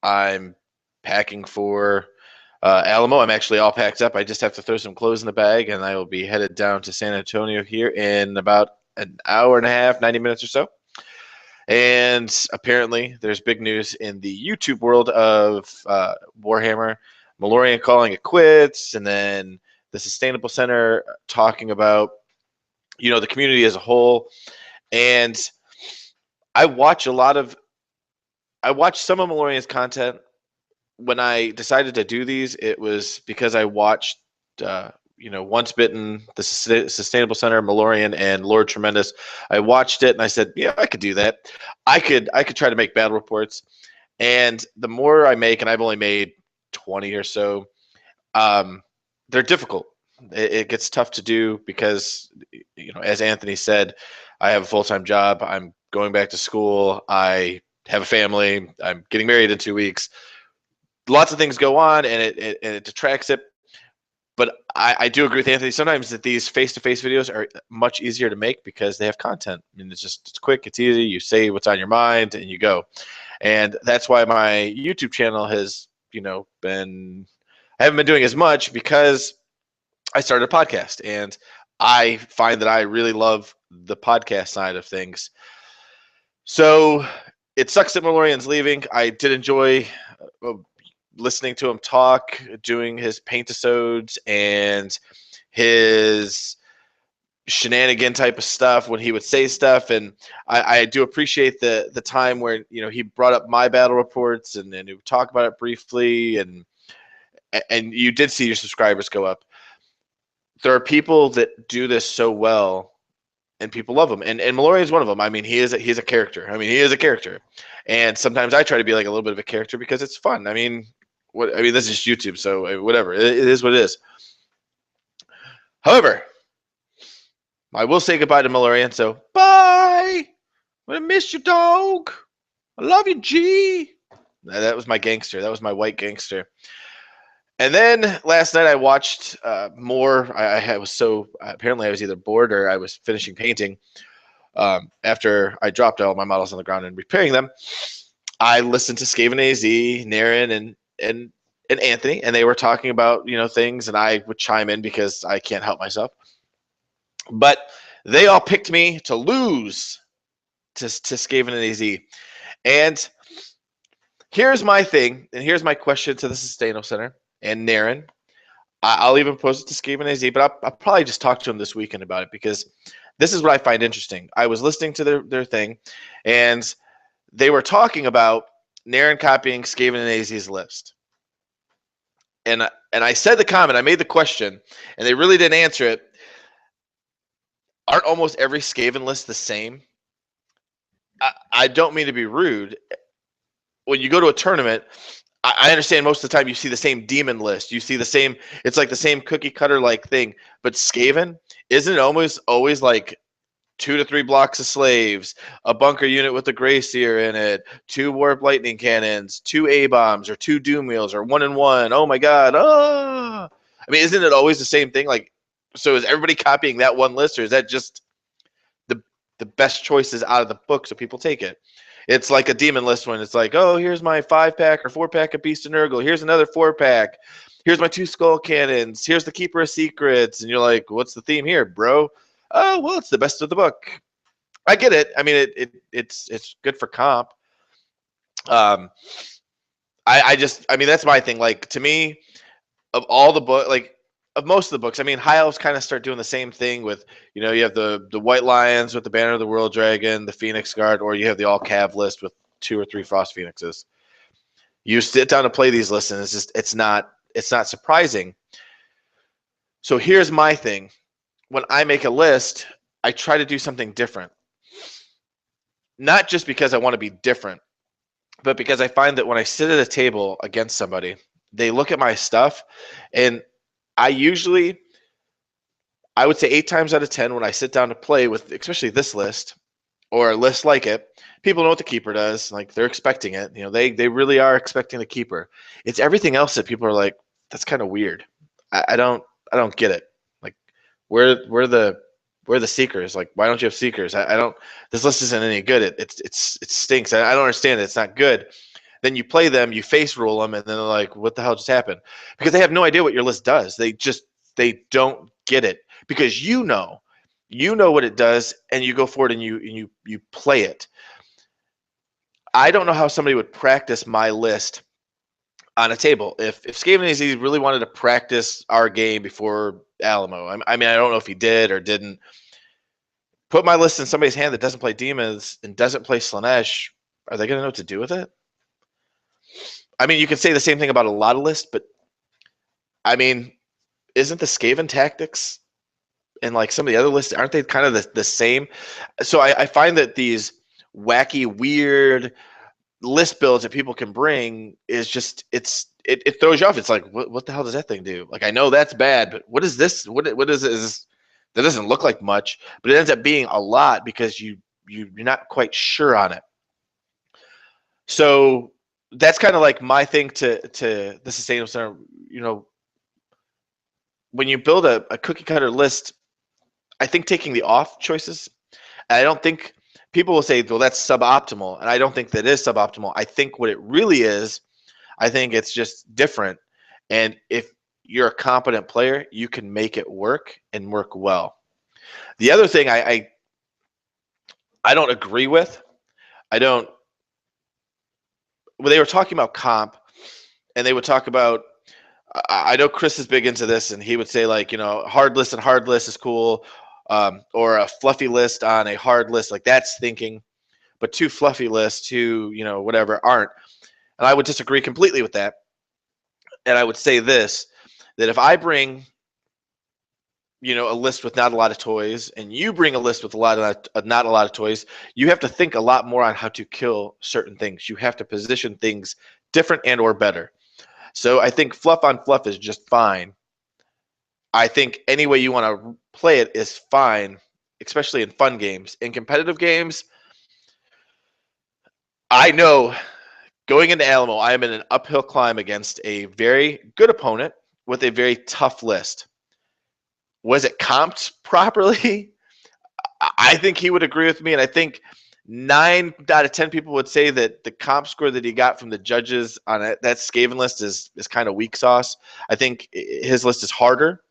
I'm packing for Alamo. I'm actually all packed up. I just have to throw some clothes in the bag, and I will be headed down to San Antonio here in about an hour and a half, 90 minutes or so. And apparently, there's big news in the YouTube world of Warhammer. Malorian calling it quits, and then the Sustainable Center talking about, the community as a whole. And I watch a lot of, I watch some of Malorian's content. When I decided to do these, it was because I watched, Once Bitten, the Sustainable Center, Malorian, and Lord Tremendous. I watched it and I said, yeah, I could do that. I could try to make battle reports. And the more I make, and I've only made 20 or so, they're difficult. It gets tough to do because, as Anthony said, I have a full-time job. I'm going back to school. I have a family. I'm getting married in 2 weeks. Lots of things go on, and it detracts it. But I do agree with Anthony. Sometimes that these face-to-face videos are much easier to make because they have content. I mean, it's quick, it's easy. You say what's on your mind, and you go. And that's why my YouTube channel has, been. I haven't been doing as much because I started a podcast, and I find that I really love the podcast side of things. So it sucks that Malorian's leaving. I did enjoy listening to him talk, doing his paint-a-sodes and his shenanigan type of stuff when he would say stuff. And I do appreciate the time where, he brought up my battle reports and he would talk about it briefly. And you did see your subscribers go up. There are people that do this so well, and people love him. And Malorian is one of them. I mean, he's a character. I mean, he is a character. And sometimes I try to be like a little bit of a character because it's fun. I mean, this is YouTube, so whatever. It is what it is. However, I will say goodbye to Malorian. So bye. I'm gonna miss you, dog. I love you, G. That was my gangster. That was my white gangster. And then last night I watched more. I was so apparently I was either bored or I was finishing painting. After I dropped all my models on the ground and repairing them, I listened to Skaven AZ, Naren, and Anthony, and they were talking about things, and I would chime in because I can't help myself. But they all picked me to lose to Skaven and AZ. And here's my thing, and here's my question to the Sustainable Center and Naren. I'll even post it to Skaven AZ, but I'll probably just talk to him this weekend about it because this is what I find interesting. I was listening to their thing, and they were talking about Naren copying Skaven and AZ's list. And I said the comment, I made the question, and they really didn't answer it. Aren't almost every Skaven list the same? I don't mean to be rude. When you go to a tournament, I understand most of the time you see the same demon list. You see the same, it's like the same cookie cutter like thing. But Skaven, isn't it almost always like 2 to 3 blocks of slaves, a bunker unit with a gray seer in it, 2 warp lightning cannons, 2 A-bombs, or 2 doom wheels, or 1 and 1. Oh my god. Oh. I mean, isn't it always the same thing? Like, so is everybody copying that one list, or is that just the best choices out of the book so people take it? It's like a demon list when it's like, oh, here's my 5-pack or 4-pack of Beast and Nurgle. Here's another 4-pack. Here's my 2 skull cannons. Here's the Keeper of Secrets. And you're like, what's the theme here, bro? Oh, well, it's the best of the book. I get it. I mean, it's good for comp. I mean, that's my thing. Like, to me, of all the book, like, of most of the books, I mean, High Elves kind of start doing the same thing with, you have the White Lions with the Banner of the World Dragon, the Phoenix Guard, or you have the all-cav list with 2 or 3 Frost Phoenixes. You sit down to play these lists, and it's not surprising. So here's my thing. When I make a list, I try to do something different. Not just because I want to be different, but because I find that when I sit at a table against somebody, they look at my stuff, and I would say 8 times out of 10 when I sit down to play with, especially this list or a list like it, people know what the Keeper does. Like, they're expecting it. They really are expecting the Keeper. It's everything else that people are like, that's kind of weird. I don't get it. Like, where the Seekers? Like, why don't you have Seekers? I don't. This list isn't any good. It stinks. I don't understand it. It's not good. Then you play them, you face roll them, and then they're like, "What the hell just happened?" Because they have no idea what your list does. They don't get it because you know what it does, and you go forward and you play it. I don't know how somebody would practice my list on a table. If Skaven AZ really wanted to practice our game before Alamo, I mean, I don't know if he did or didn't. Put my list in somebody's hand that doesn't play demons and doesn't play Slanesh. Are they going to know what to do with it? I mean, you can say the same thing about a lot of lists, but I mean, isn't the Skaven tactics and like some of the other lists, aren't they kind of the same? So I find that these wacky, weird list builds that people can bring is just it throws you off. It's like what the hell does that thing do? Like I know that's bad, but what is this? What is this? That doesn't look like much, but it ends up being a lot because you're not quite sure on it. So that's kind of like my thing to the sustainable center. You know, when you build a cookie cutter list, I think taking the off choices. And I don't think people will say, well, that's suboptimal, and I don't think that is suboptimal. I think what it really is, I think it's just different. And if you're a competent player, you can make it work and work well. The other thing I don't agree with, I don't. When they were talking about comp, and they would talk about, I know Chris is big into this, and he would say like, you know, hard list and hard list is cool, or a fluffy list on a hard list, like that's thinking, but two fluffy lists, two, you know, whatever aren't. And I would disagree completely with that. And I would say this, that if I bring, you know, a list with not a lot of toys, and you bring a list with a lot of not a lot of toys, you have to think a lot more on how to kill certain things. You have to position things different and or better. So I think fluff on fluff is just fine. I think any way you want to play it is fine, especially in fun games. In competitive games, I know going into Alamo, I am in an uphill climb against a very good opponent with a very tough list. Was it comped properly? I think he would agree with me, and I think 9 out of 10 people would say that the comp score that he got from the judges on that Skaven list is kind of weak sauce. I think his list is harder.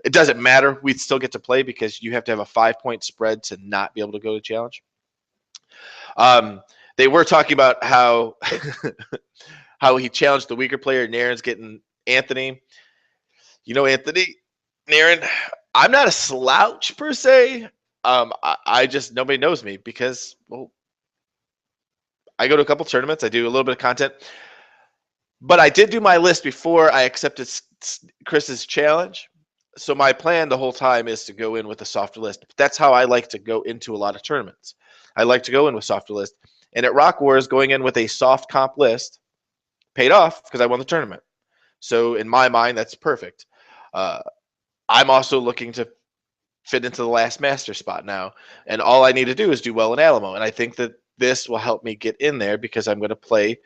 It doesn't matter. We'd still get to play because you have to have a 5-point spread to not be able to go to challenge. They were talking about how how he challenged the weaker player. Naren's getting Anthony. You know, Anthony, Naren, I'm not a slouch per se. I just, nobody knows me because, well, I go to a couple tournaments. I do a little bit of content. But I did do my list before I accepted Chris's challenge. So my plan the whole time is to go in with a softer list. That's how I like to go into a lot of tournaments. I like to go in with softer list. And at Rock Wars, going in with a soft comp list paid off because I won the tournament. So in my mind, that's perfect. I'm also looking to fit into the last master spot now. And all I need to do is do well in Alamo. And I think that this will help me get in there because I'm going to play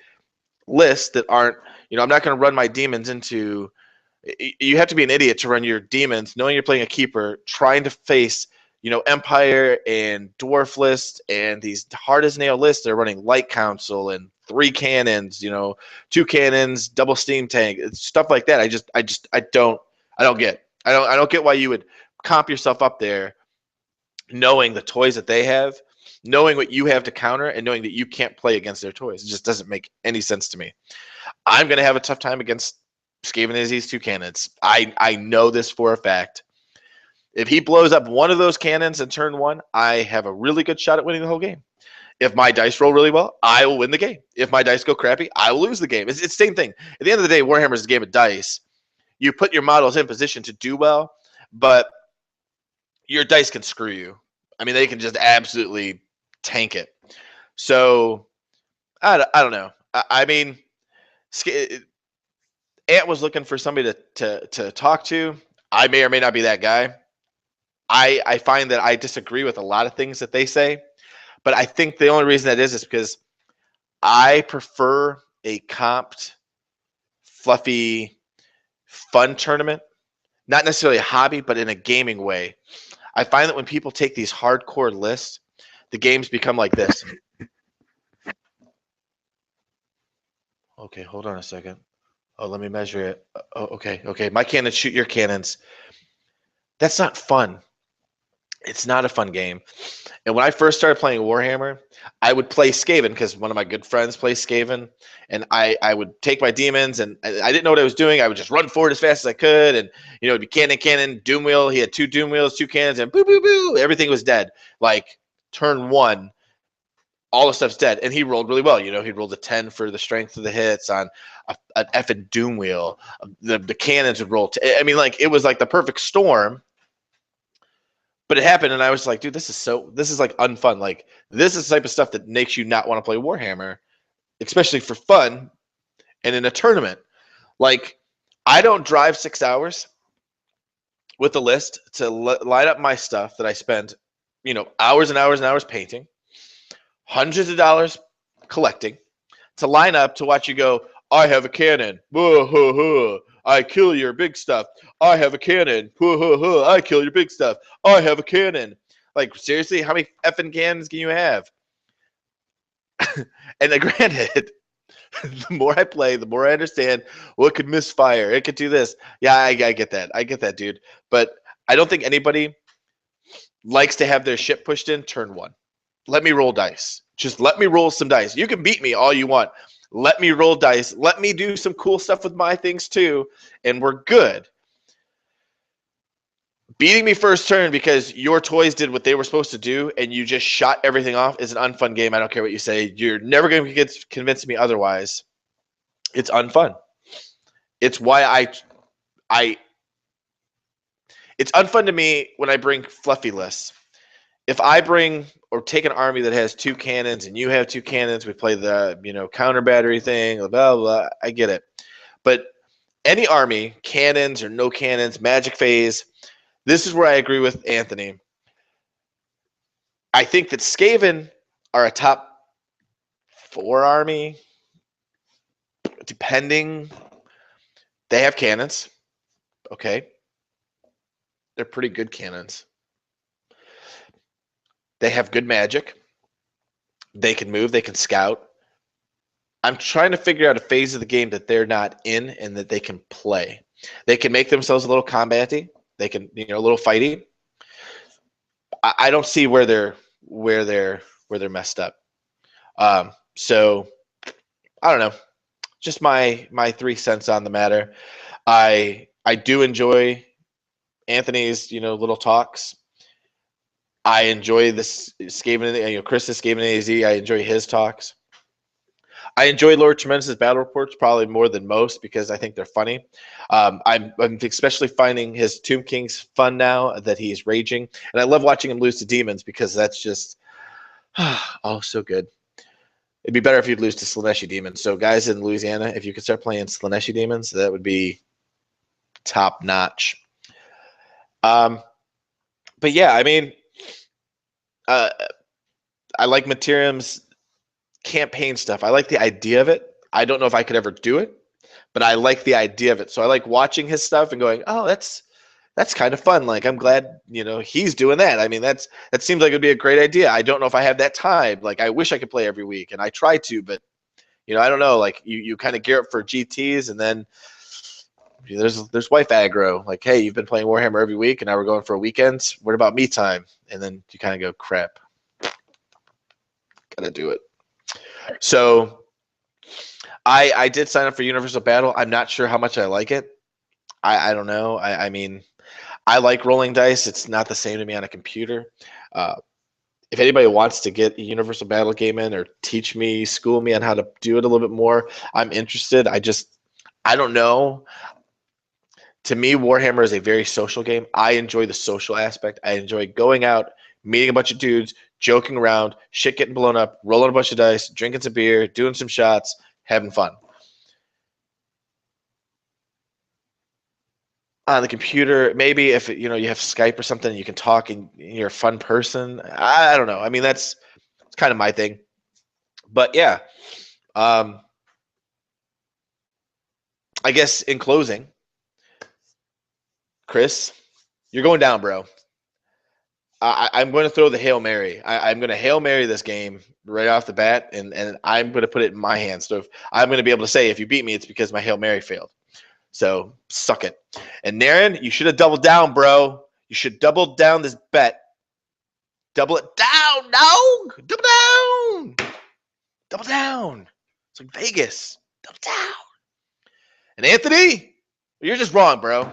lists that aren't, you know, I'm not going to run my demons into, you have to be an idiot to run your demons knowing you're playing a keeper, trying to face, you know, Empire and Dwarf list and these hard as nail lists. They're running Light Council and 3 cannons, you know, 2 cannons, double steam tank, stuff like that. I don't get. I don't get why you would comp yourself up there knowing the toys that they have, knowing what you have to counter, and knowing that you can't play against their toys. It just doesn't make any sense to me. I'm going to have a tough time against Skaven AZ's 2 cannons. I know this for a fact. If he blows up one of those cannons in turn 1, I have a really good shot at winning the whole game. If my dice roll really well, I will win the game. If my dice go crappy, I will lose the game. It's the same thing. At the end of the day, Warhammer is a game of dice. You put your models in position to do well, but your dice can screw you. I mean, they can just absolutely tank it. So, I don't know. I mean, Ant was looking for somebody to talk to. I may or may not be that guy. I find that I disagree with a lot of things that they say, but I think the only reason that is because I prefer a comped, fluffy, fun tournament, not necessarily a hobby, but in a gaming way. I find that when people take these hardcore lists, the games become like this. Okay, hold on a second. Oh, let me measure it. Oh, okay, okay. My cannons shoot your cannons. That's not fun. It's not a fun game. And when I first started playing Warhammer, I would play Skaven because one of my good friends plays Skaven, and I would take my demons, and I didn't know what I was doing. I would just run forward as fast as I could, and it'd be cannon, doom wheel. He had 2 doom wheels, 2 cannons, and boo, boo, boo. Everything was dead. Like turn one, all the stuff's dead, and he rolled really well. He rolled a 10 for the strength of the hits on an effing doom wheel. The cannons would roll. I mean, like it was like the perfect storm. But it happened, and I was like, dude, this is like unfun. Like, this is the type of stuff that makes you not want to play Warhammer, especially for fun and in a tournament. Like, I don't drive 6 hours with a list to line up my stuff that I spend, hours and hours and hours painting, hundreds of dollars collecting, to line up to watch you go, I have a cannon. Whoa, whoa, whoa. I kill your big stuff. I have a cannon. Whoa, whoa, whoa. I kill your big stuff. I have a cannon. Like, seriously, how many effing cannons can you have? And granted, the more I play, the more I understand what could misfire. It could do this. Yeah, I get that. I get that, dude. But I don't think anybody likes to have their ship pushed in turn one. Let me roll dice. Just let me roll some dice. You can beat me all you want. Let me roll dice. Let me do some cool stuff with my things too, and we're good. Beating me first turn because your toys did what they were supposed to do and you just shot everything off is an unfun game. I don't care what you say. You're never going to convince me otherwise. It's unfun. It's why I it's unfun to me when I bring fluffy lists. If I bring or take an army that has 2 cannons and you have 2 cannons, we play the counter battery thing, blah blah blah. I get it, but any army, cannons or no cannons, magic phase. This is where I agree with Anthony. I think that Skaven are a top 4 army, depending. They have cannons, okay? They're pretty good cannons. They have good magic. They can move. They can scout. I'm trying to figure out a phase of the game that they're not in and that they can play. They can make themselves a little combaty. They can, a little fighty. I don't see where they're messed up. So I don't know. Just my 3 cents on the matter. I do enjoy Anthony's little talks. I enjoy this Skaven, Chris's Skaven AZ. I enjoy his talks. I enjoy Lord Tremendous's battle reports probably more than most because I think they're funny. I'm especially finding his Tomb Kings fun now that he's raging, and I love watching him lose to demons because that's just oh so good. It'd be better if you'd lose to Slaaneshi demons. So guys in Louisiana, if you could start playing Slaaneshi demons, that would be top notch. But yeah, I mean, I like Materium's campaign stuff. I like the idea of it. I don't know if I could ever do it, but I like the idea of it. So I like watching his stuff and going, oh, that's kind of fun. Like I'm glad, he's doing that. I mean, that seems like it'd be a great idea. I don't know if I have that time. Like I wish I could play every week and I try to, but I don't know. Like you kind of gear up for GTs and then there's wife aggro. Like, hey, you've been playing Warhammer every week and now we're going for a weekend. What about me time? And then you kind of go, crap. Gotta do it. So I did sign up for Universal Battle. I'm not sure how much I like it. I don't know. I mean, I like rolling dice. It's not the same to me on a computer. If anybody wants to get a Universal Battle game in or teach me, school me on how to do it a little bit more, I'm interested. I don't know. To me, Warhammer is a very social game. I enjoy the social aspect. I enjoy going out, meeting a bunch of dudes, joking around, shit getting blown up, rolling a bunch of dice, drinking some beer, doing some shots, having fun. On the computer, maybe if you have Skype or something, you can talk and you're a fun person. I don't know. I mean, it's kind of my thing. But yeah, I guess in closing, Chris, you're going down, bro. I'm going to throw the Hail Mary. I'm going to Hail Mary this game right off the bat, and I'm going to put it in my hands. So if I'm going to be able to say, if you beat me, it's because my Hail Mary failed. So suck it. And Naren, you should have doubled down, bro. You should double down this bet. Double it down. No. Double down. Double down. It's like Vegas. Double down. And Anthony, you're just wrong, bro.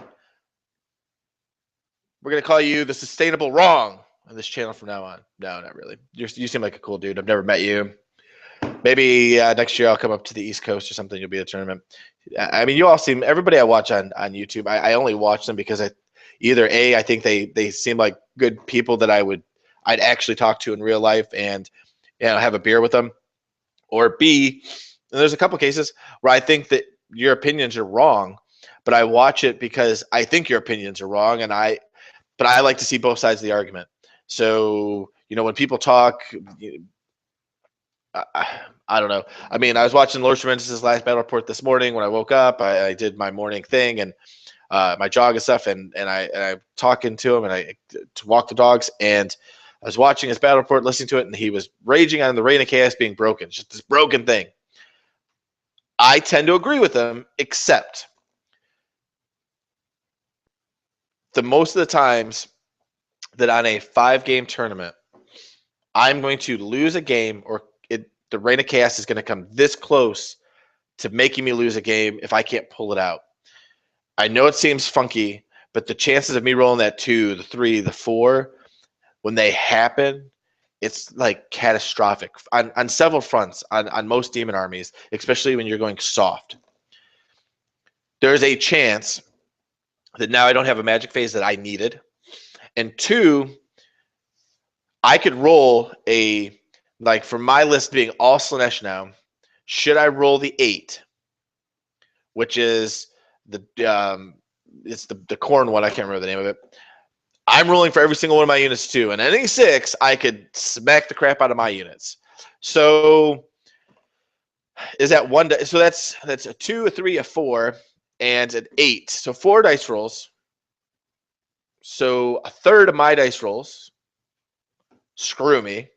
We're going to call you the Sustainable Wrong on this channel from now on. No, not really. You seem like a cool dude. I've never met you. Maybe next year I'll come up to the East Coast or something. You'll be at a tournament. I mean, you all seem, everybody I watch on YouTube, I only watch them because I think they seem like good people that I'd actually talk to in real life and have a beer with them. Or B, and there's a couple cases where I think that your opinions are wrong, but I watch it because I think your opinions are wrong, but I like to see both sides of the argument. So, when people talk, I don't know. I mean, I was watching Lord Tremendous's last battle report this morning when I woke up. I did my morning thing and my jog and stuff, and I'm talking to him to walk the dogs, and I was watching his battle report, listening to it, and he was raging on the Reign of Chaos being broken. It's just this broken thing. I tend to agree with him, except most of the times that on a 5-game tournament, I'm going to lose a game, or the Reign of Chaos is going to come this close to making me lose a game if I can't pull it out. I know it seems funky, but the chances of me rolling that 2, the 3, the 4, when they happen, it's like catastrophic on several fronts, on most demon armies, especially when you're going soft. There's a chance that now I don't have a magic phase that I needed. And 2, I could roll for my list being all Slaanesh now, should I roll the 8, which is it's the corn one, I can't remember the name of it. I'm rolling for every single one of my units too, and any 6, I could smack the crap out of my units. So is that one? So that's a 2, a 3, a 4, and an 8. So 4 dice rolls. So a third of my dice rolls. Screw me.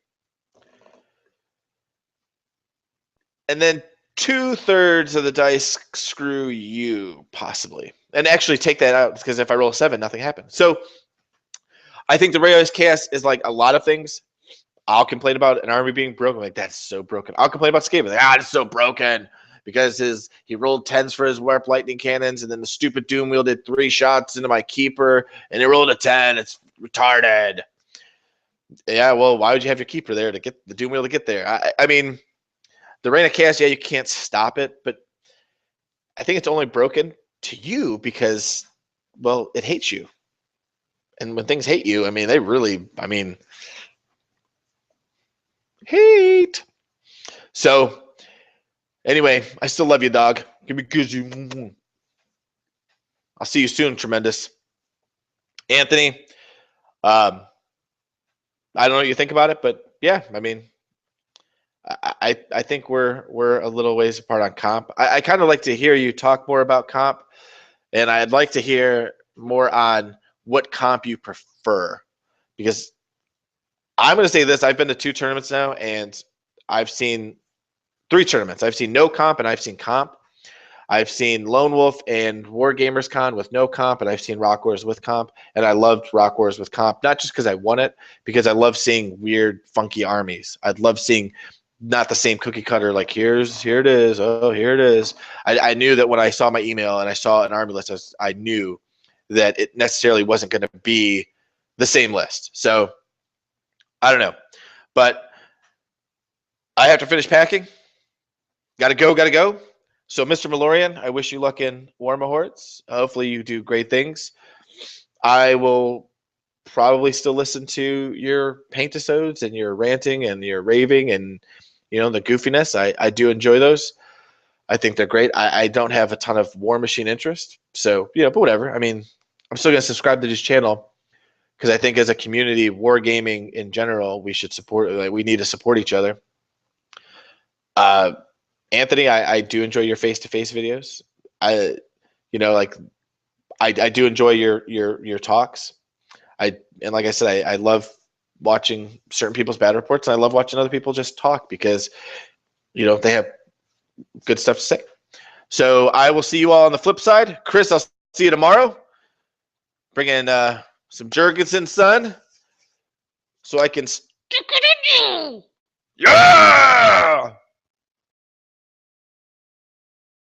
And then 2/3 of the dice screw you, possibly. And actually take that out, because if I roll a 7, nothing happens. So I think the Reign of Chaos is like a lot of things. I'll complain about an army being broken. Like, that's so broken. I'll complain about Skaven. Like, it's so broken because he rolled 10s for his warp lightning cannons, and then the stupid Doom Wheel did 3 shots into my keeper, and he rolled a 10. It's retarded. Yeah, well, why would you have your keeper there to get the Doom Wheel to get there? I mean, the Reign of Chaos, yeah, you can't stop it, but I think it's only broken to you because, well, it hates you. And when things hate you, I mean, they really, hate. So, anyway, I still love you, dog. Give me kizzy. I'll see you soon, Tremendous. Anthony, I don't know what you think about it, but yeah, I mean, I think we're a little ways apart on comp. I kind of like to hear you talk more about comp, and I'd like to hear more on what comp you prefer, because I'm going to say this. I've been to 2 tournaments now, and I've seen 3 tournaments. I've seen no comp, and I've seen comp. I've seen Lone Wolf and War Gamers Con with no comp, and I've seen Rock Wars with comp, and I loved Rock Wars with comp, not just because I won it, because I love seeing weird, funky armies. I'd love seeing not the same cookie cutter, like here it is, oh, here it is. I knew that when I saw my email and I saw an army list, I knew that it necessarily wasn't going to be the same list. So I don't know, but I have to finish packing. Gotta go. So, Mr. Malorian, I wish you luck in War Mahorts. Hopefully you do great things. I will probably still listen to your paint-episodes and your ranting and your raving and, the goofiness. I do enjoy those. I think they're great. I don't have a ton of War Machine interest. So, but whatever. I mean, I'm still going to subscribe to this channel because I think as a community, wargaming in general, we should support. Like, we need to support each other. Anthony, I do enjoy your face-to-face videos. I do enjoy your talks. And like I said, I love watching certain people's bad reports, and I love watching other people just talk because they have good stuff to say. So I will see you all on the flip side. Chris, I'll see you tomorrow. Bring in some Jurgensen, son, so I can stick it in you. Yeah!